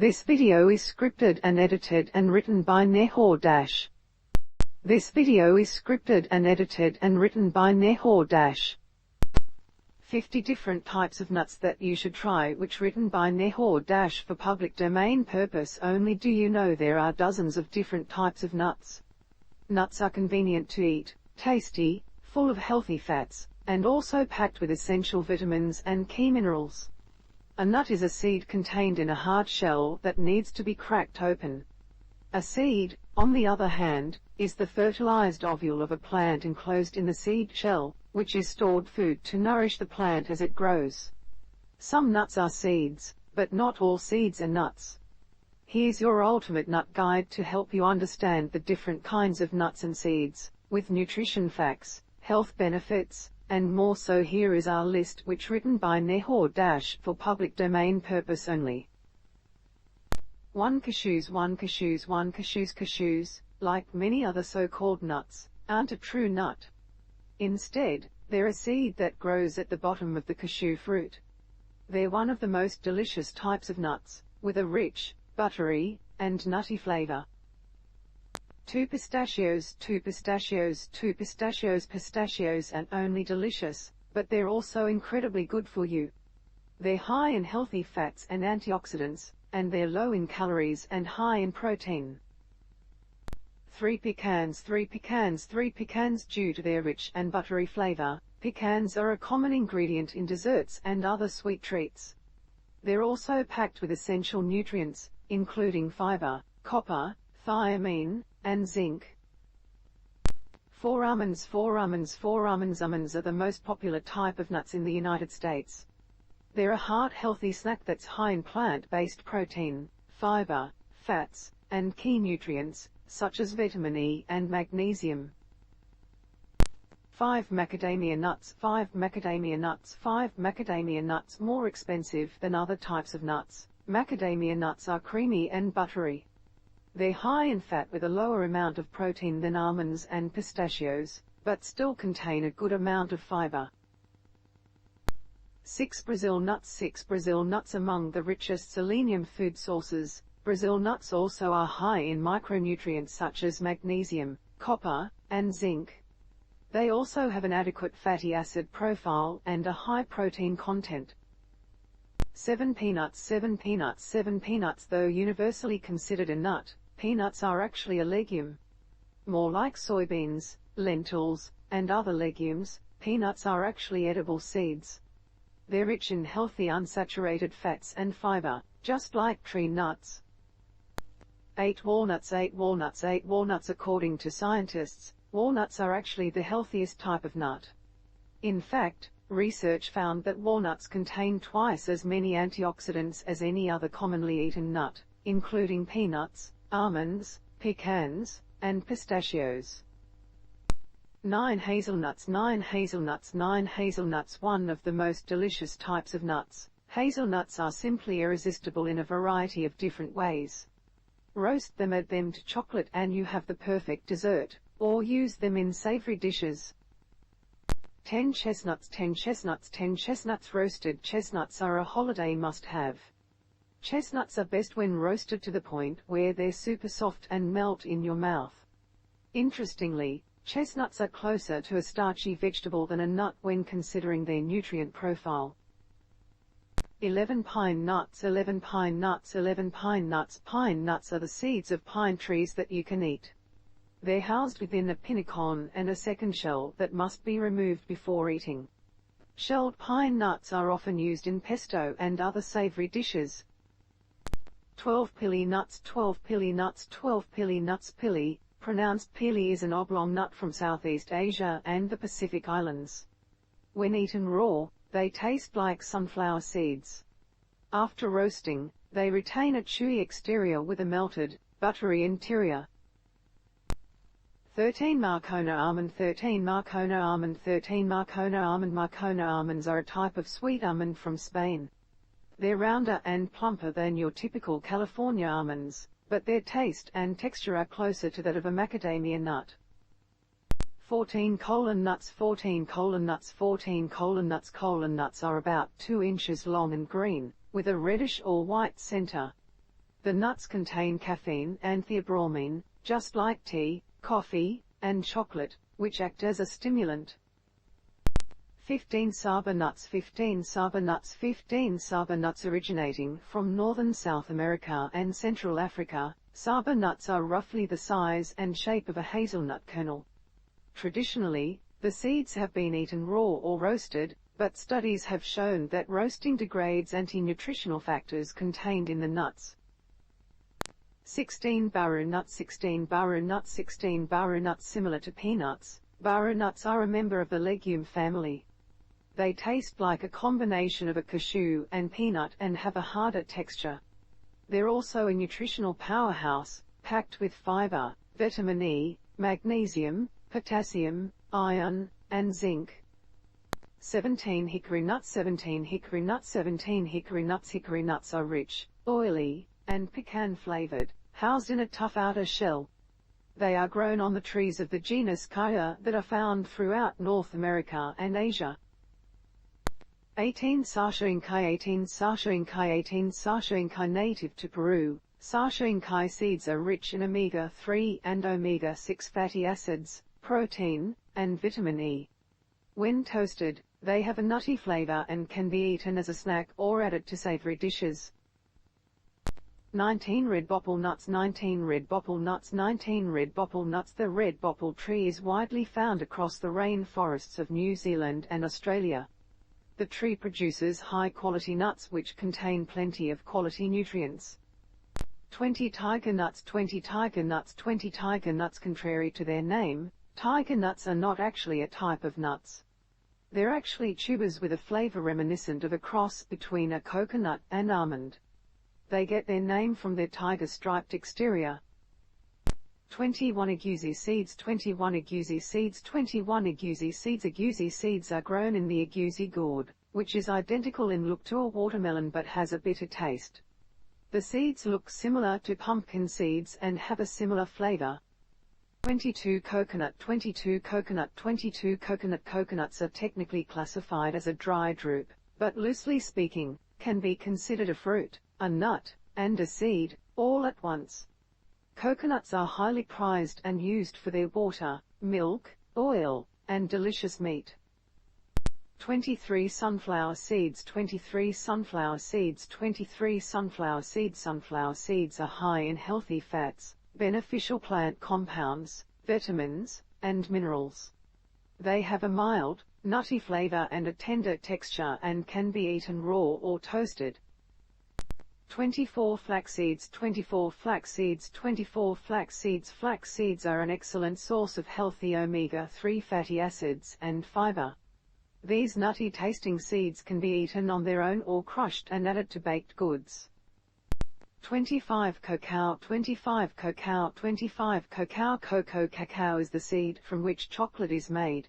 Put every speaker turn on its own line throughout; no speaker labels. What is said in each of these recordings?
This video is scripted and edited and written by Nehor Dash. This video is scripted and edited and written by Nehor Dash. 50 different types of nuts that you should try, which written by Nehor Dash for public domain purpose only. Do you know there are dozens of different types of nuts? Nuts are convenient to eat, tasty, full of healthy fats, and also packed with essential vitamins and key minerals. A nut is a seed contained in a hard shell that needs to be cracked open. A seed, on the other hand, is the fertilized ovule of a plant enclosed in the seed shell, which is stored food to nourish the plant as it grows. Some nuts are seeds, but not all seeds are nuts. Here's your ultimate nut guide to help you understand the different kinds of nuts and seeds, with nutrition facts, health benefits, and more. So here is our list, which written by Nehor Dash for public domain purpose only. 1. Cashews. 1. Cashews. 1. Cashews, like many other so-called nuts, aren't a true nut. Instead, they're a seed that grows at the bottom of the cashew fruit. They're one of the most delicious types of nuts, with a rich, buttery, and nutty flavor. 2. Pistachios. 2. Pistachios. 2. Pistachios. Pistachios aren't only delicious, but they're also incredibly good for you. They're high in healthy fats and antioxidants, and they're low in calories and high in protein. 3. Pecans. 3. Pecans. 3. Pecans. Due to their rich and buttery flavor, pecans are a common ingredient in desserts and other sweet treats. They're also packed with essential nutrients, including fiber, copper, thiamine, and zinc. 4. Almonds. 4. Almonds. 4. Almonds. Almonds are the most popular type of nuts in the United States. They're a heart-healthy snack that's high in plant-based protein, fiber, fats, and key nutrients, such as vitamin E and magnesium. 5. Macadamia nuts. 5. Macadamia nuts. 5. Macadamia nuts. More expensive than other types of nuts, macadamia nuts are creamy and buttery. They're high in fat with a lower amount of protein than almonds and pistachios, but still contain a good amount of fiber. 6. Brazil nuts. 6. Brazil nuts. Among the richest selenium food sources, Brazil nuts also are high in micronutrients such as magnesium, copper, and zinc. They also have an adequate fatty acid profile and a high protein content. 7. Peanuts. 7. Peanuts. 7. Peanuts. Though universally considered a nut, peanuts are actually a legume. More like soybeans, lentils, and other legumes, peanuts are actually edible seeds. They're rich in healthy unsaturated fats and fiber, just like tree nuts. 8. Walnuts. 8. Walnuts. 8. Walnuts. According to scientists, walnuts are actually the healthiest type of nut. In fact, research found that walnuts contain twice as many antioxidants as any other commonly eaten nut, including peanuts, almonds, pecans, and pistachios. 9. Hazelnuts. 9. Hazelnuts. 9. Hazelnuts. One of the most delicious types of nuts. Hazelnuts are simply irresistible in a variety of different ways. Roast them, add them to chocolate, and you have the perfect dessert, or use them in savory dishes. 10. Chestnuts. 10. Chestnuts. 10. Chestnuts. Roasted chestnuts are a holiday must-have. Chestnuts are best when roasted to the point where they're super soft and melt in your mouth. Interestingly, chestnuts are closer to a starchy vegetable than a nut when considering their nutrient profile. 11. Pine nuts. 11. Pine nuts. 11. Pine nuts. Pine nuts are the seeds of pine trees that you can eat. They're housed within a pinnacon and a second shell that must be removed before eating. Shelled pine nuts are often used in pesto and other savory dishes. 12. Pili nuts. 12. Pili nuts. 12. Pili nuts. Pili, pronounced pili, is an oblong nut from Southeast Asia and the Pacific Islands. When eaten raw, they taste like sunflower seeds. After roasting, they retain a chewy exterior with a melted, buttery interior. 13. Marcona almond. 13. Marcona almond. 13. Marcona almond. Marcona almonds are a type of sweet almond from Spain. They're rounder and plumper than your typical California almonds, but their taste and texture are closer to that of a macadamia nut. 14. Kola nuts. 14. Kola nuts. 14. Kola nuts. Kola nuts are about 2 inches long and green, with a reddish or white center. The nuts contain caffeine and theobromine, just like tea, coffee, and chocolate, which act as a stimulant. 15 Saba nuts. 15 Saba nuts. 15 Saba nuts. Originating from northern South America and Central Africa, Saba nuts are roughly the size and shape of a hazelnut kernel. Traditionally, the seeds have been eaten raw or roasted, but studies have shown that roasting degrades anti-nutritional factors contained in the nuts. 16 Baru nuts. 16 Baru nuts. 16 Baru nuts. Similar to peanuts, Baru nuts are a member of the legume family. They taste like a combination of a cashew and peanut and have a harder texture. They're also a nutritional powerhouse, packed with fiber, vitamin E, magnesium, potassium, iron, and zinc. 17 Hickory nuts. 17 Hickory nuts. 17 Hickory nuts. Hickory nuts are rich, oily, and pecan-flavored, housed in a tough outer shell. They are grown on the trees of the genus Kaya that are found throughout North America and Asia. 18 Sashoinkai. 18 Sashoinkai. 18 Sashoinkai. Native to Peru, Sashoinkai seeds are rich in omega-3 and omega-6 fatty acids, protein, and vitamin E. When toasted, they have a nutty flavor and can be eaten as a snack or added to savory dishes. 19 Red bopple nuts. 19 Red bopple nuts. 19 Red bopple nuts. The red bopple tree is widely found across the rainforests of New Zealand and Australia. The tree produces high-quality nuts which contain plenty of quality nutrients. 20 Tiger nuts. 20 Tiger nuts. 20 Tiger nuts. Contrary to their name, tiger nuts are not actually a type of nuts. They're actually tubers with a flavor reminiscent of a cross between a coconut and almond. They get their name from their tiger-striped exterior. 21 Agusi seeds. 21 Agusi seeds. 21 Agusi seeds. Agusi seeds are grown in the agusi gourd, which is identical in look to a watermelon but has a bitter taste. The seeds look similar to pumpkin seeds and have a similar flavor. 22 Coconut. 22 Coconut. 22 Coconut. Coconuts are technically classified as a dry drupe, but loosely speaking, can be considered a fruit, a nut, and a seed, all at once. Coconuts are highly prized and used for their water, milk, oil, and delicious meat. 23 Sunflower seeds. 23 Sunflower seeds. 23 Sunflower seeds. Sunflower seeds are high in healthy fats, beneficial plant compounds, vitamins, and minerals. They have a mild, nutty flavor and a tender texture and can be eaten raw or toasted. 24 Flax seeds. 24 Flax seeds. 24 Flax seeds. Flax seeds are an excellent source of healthy omega-3 fatty acids and fiber. These nutty-tasting seeds can be eaten on their own or crushed and added to baked goods. 25 Cacao. 25 Cacao. 25 Cacao. Cacao is the seed from which chocolate is made.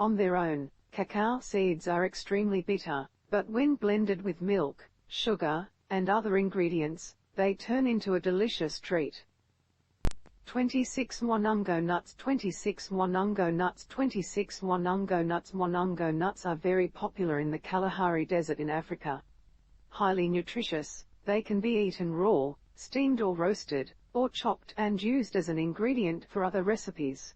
On their own, cacao seeds are extremely bitter, but when blended with milk, sugar, and other ingredients, they turn into a delicious treat. 26 Monungo nuts. 26 Monungo nuts. 26 Monungo nuts. Monungo nuts are very popular in the Kalahari Desert in Africa. Highly nutritious, they can be eaten raw, steamed or roasted, or chopped and used as an ingredient for other recipes.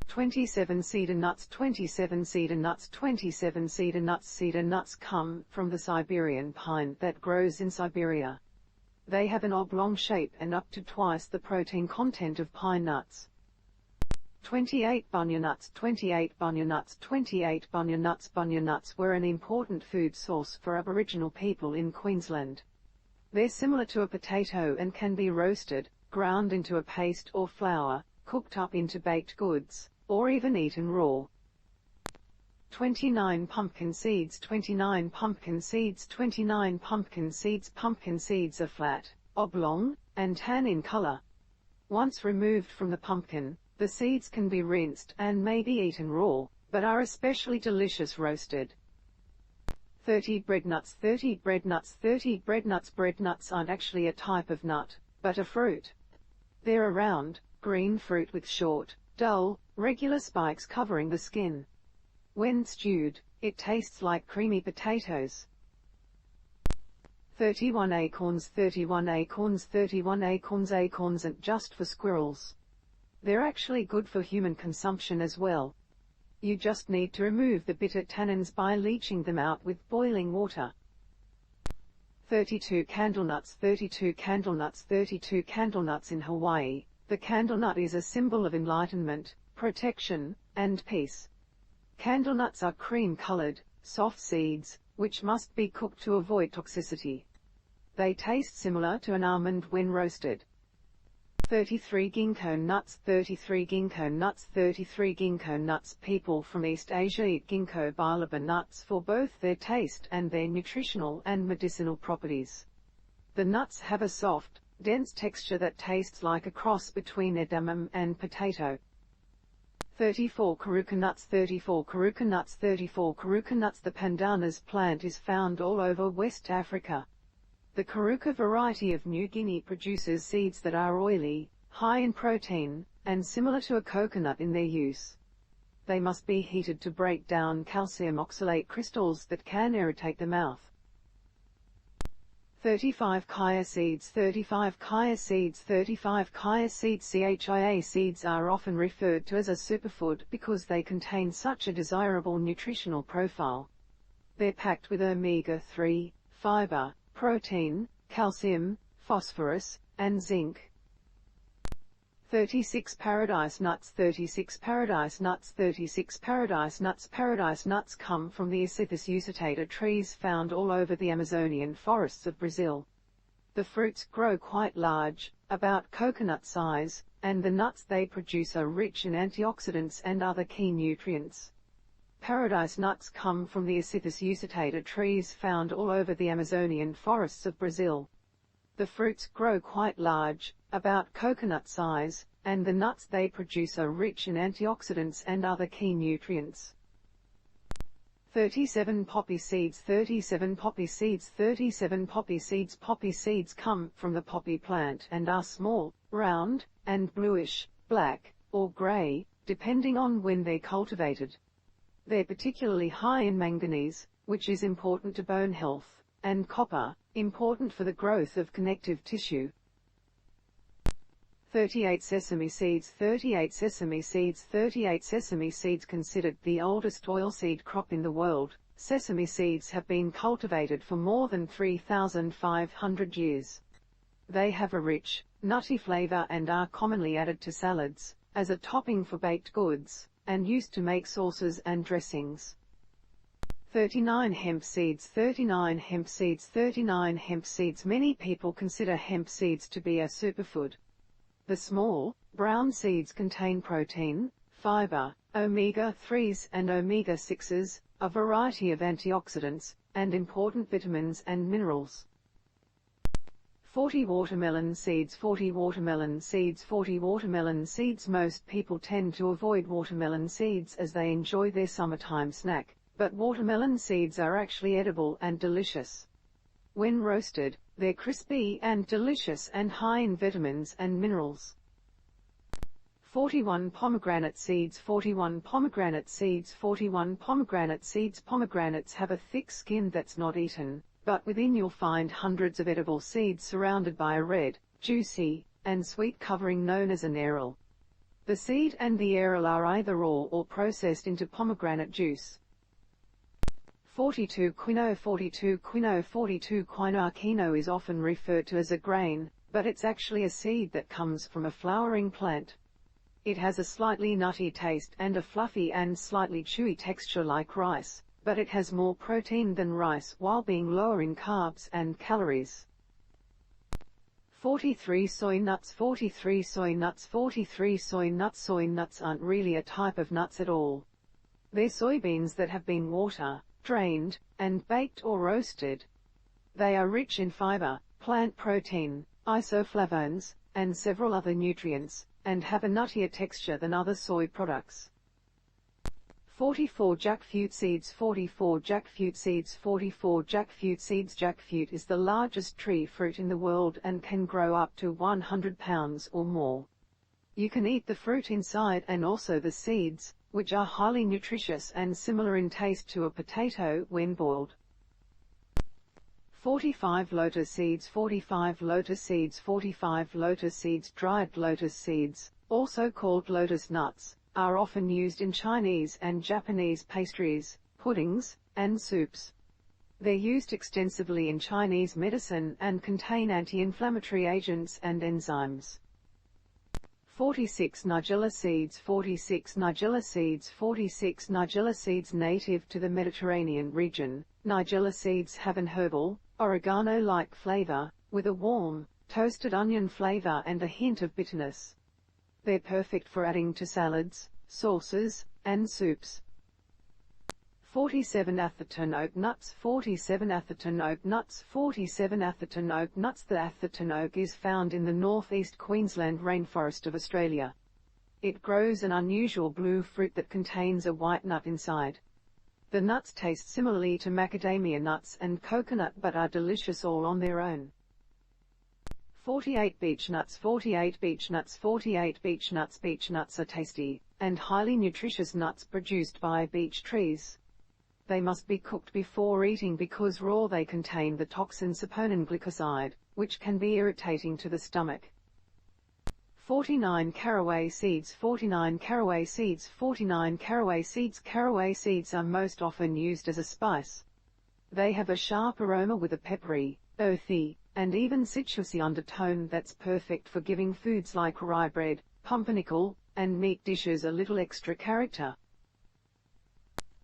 27 Cedar nuts. 27 Cedar nuts. 27 Cedar nuts. Cedar nuts come from the Siberian pine that grows in Siberia. They have an oblong shape and up to twice the protein content of pine nuts. 28 Bunya nuts. 28 Bunya nuts. 28 Bunya nuts. Bunya nuts were an important food source for Aboriginal people in Queensland. They're similar to a potato and can be roasted, ground into a paste or flour, cooked up into baked goods, or even eaten raw. 29 Pumpkin seeds. 29 Pumpkin seeds. 29 Pumpkin seeds. Pumpkin seeds are flat, oblong, and tan in color. Once removed from the pumpkin, the seeds can be rinsed and may be eaten raw, but are especially delicious roasted. 30 Bread nuts. 30 Bread nuts. 30 Bread nuts. Bread nuts aren't actually a type of nut, but a fruit. They're a round, green fruit with short, dull, regular spikes covering the skin. When stewed, it tastes like creamy potatoes. 31 acorns 31 acorns 31 acorns Acorns aren't just for squirrels. They're actually good for human consumption as well. You just need to remove the bitter tannins by leaching them out with boiling water. 32 candlenuts 32 candlenuts 32 candlenuts in Hawaii. The candlenut is a symbol of enlightenment, protection, and peace. Candlenuts are cream-colored, soft seeds, which must be cooked to avoid toxicity. They taste similar to an almond when roasted. 33 ginkgo nuts 33 ginkgo nuts 33 ginkgo nuts. People from East Asia eat Ginkgo Biloba nuts for both their taste and their nutritional and medicinal properties. The nuts have a soft, dense texture that tastes like a cross between edamame and potato. 34 Karuka nuts 34 Karuka nuts 34 Karuka nuts. The pandanus plant is found all over West Africa. The Karuka variety of New Guinea produces seeds that are oily, high in protein, and similar to a coconut in their use. They must be heated to break down calcium oxalate crystals that can irritate the mouth. 35 Chia seeds 35 Chia seeds 35 Chia seeds. Chia seeds are often referred to as a superfood because they contain such a desirable nutritional profile. They're packed with omega-3, fiber, protein, calcium, phosphorus, and zinc. 36 Paradise nuts 36 Paradise nuts 36 Paradise nuts. Paradise nuts come from the Acithis usitata trees found all over the Amazonian forests of Brazil. The fruits grow quite large, about coconut size, and the nuts they produce are rich in antioxidants and other key nutrients. Paradise nuts come from the Acithis usitata trees found all over the Amazonian forests of Brazil. The fruits grow quite large, about coconut size, and the nuts they produce are rich in antioxidants and other key nutrients. 37 Poppy seeds 37 Poppy seeds 37 Poppy seeds. Poppy seeds come from the poppy plant and are small, round, and bluish, black, or gray, depending on when they're cultivated. They're particularly high in manganese, which is important to bone health, and copper, important for the growth of connective tissue. 38 Sesame seeds 38 Sesame seeds 38 Sesame seeds. Considered the oldest oilseed crop in the world, sesame seeds have been cultivated for more than 3,500 years. They have a rich, nutty flavor and are commonly added to salads, as a topping for baked goods, and used to make sauces and dressings. 39 Hemp seeds 39 Hemp seeds 39 Hemp seeds. Many people consider hemp seeds to be a superfood. The small, brown seeds contain protein, fiber, omega-3s and omega-6s, a variety of antioxidants, and important vitamins and minerals. 40 Watermelon seeds 40 Watermelon seeds 40 Watermelon seeds. Most people tend to avoid watermelon seeds as they enjoy their summertime snack, but watermelon seeds are actually edible and delicious. When roasted, they're crispy and delicious and high in vitamins and minerals. 41 Pomegranate seeds 41 Pomegranate seeds 41 Pomegranate seeds. Pomegranates have a thick skin that's not eaten, but within you'll find hundreds of edible seeds surrounded by a red, juicy, and sweet covering known as an aril. The seed and the aril are either raw or processed into pomegranate juice. 42 Quinoa 42 Quinoa 42 Quinoa. Quinoa is often referred to as a grain, but it's actually a seed that comes from a flowering plant. It has a slightly nutty taste and a fluffy and slightly chewy texture like rice, but it has more protein than rice while being lower in carbs and calories. 43 Soy nuts 43 Soy nuts 43 Soy nuts. Soy nuts aren't really a type of nuts at all. They're soybeans that have been drained, and baked or roasted. They are rich in fiber, plant protein, isoflavones, and several other nutrients, and have a nuttier texture than other soy products. 44 Jackfruit seeds 44 Jackfruit seeds 44 Jackfruit seeds. Jackfruit is the largest tree fruit in the world and can grow up to 100 pounds or more. You can eat the fruit inside and also the seeds, which are highly nutritious and similar in taste to a potato when boiled. 45 lotus seeds, 45 lotus seeds, 45 lotus seeds. Dried lotus seeds, also called lotus nuts, are often used in Chinese and Japanese pastries, puddings, and soups. They're used extensively in Chinese medicine and contain anti-inflammatory agents and enzymes. 46 nigella seeds, 46 nigella seeds, 46 nigella seeds. Native to the Mediterranean region, nigella seeds have an herbal, oregano-like flavor, with a warm, toasted onion flavor and a hint of bitterness. They're perfect for adding to salads, sauces, and soups. 47 Atherton oak nuts, 47 Atherton oak nuts, 47 Atherton oak nuts. The Atherton oak is found in the northeast Queensland rainforest of Australia. It grows an unusual blue fruit that contains a white nut inside. The nuts taste similarly to macadamia nuts and coconut but are delicious all on their own. 48 beech nuts, 48 beech nuts, 48 beech nuts. Beech nuts are tasty and highly nutritious nuts produced by beech trees. They must be cooked before eating because raw they contain the toxin saponin glycoside, which can be irritating to the stomach. 49 caraway seeds, 49 caraway seeds, 49 caraway seeds. Caraway seeds are most often used as a spice. They have a sharp aroma with a peppery, earthy, and even citrusy undertone that's perfect for giving foods like rye bread, pumpernickel, and meat dishes a little extra character.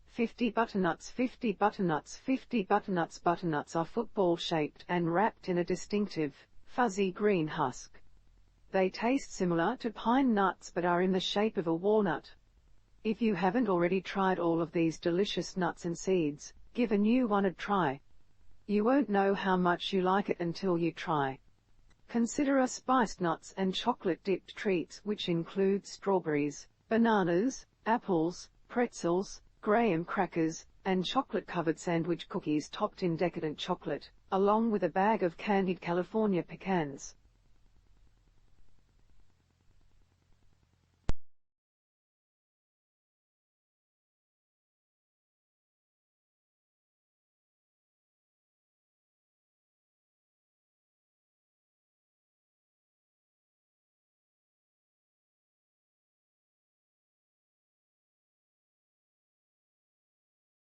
50 butternuts, 50 butternuts, 50 butternuts. Butternuts are football-shaped and wrapped in a distinctive, fuzzy green husk. They taste similar to pine nuts but are in the shape of a walnut. If you haven't already tried all of these delicious nuts and seeds, give a new one a try. You won't know how much you like it until you try. Consider spiced nuts and chocolate-dipped treats, which include strawberries, bananas, apples, pretzels, graham crackers, and chocolate-covered sandwich cookies topped in decadent chocolate, along with a bag of candied California pecans.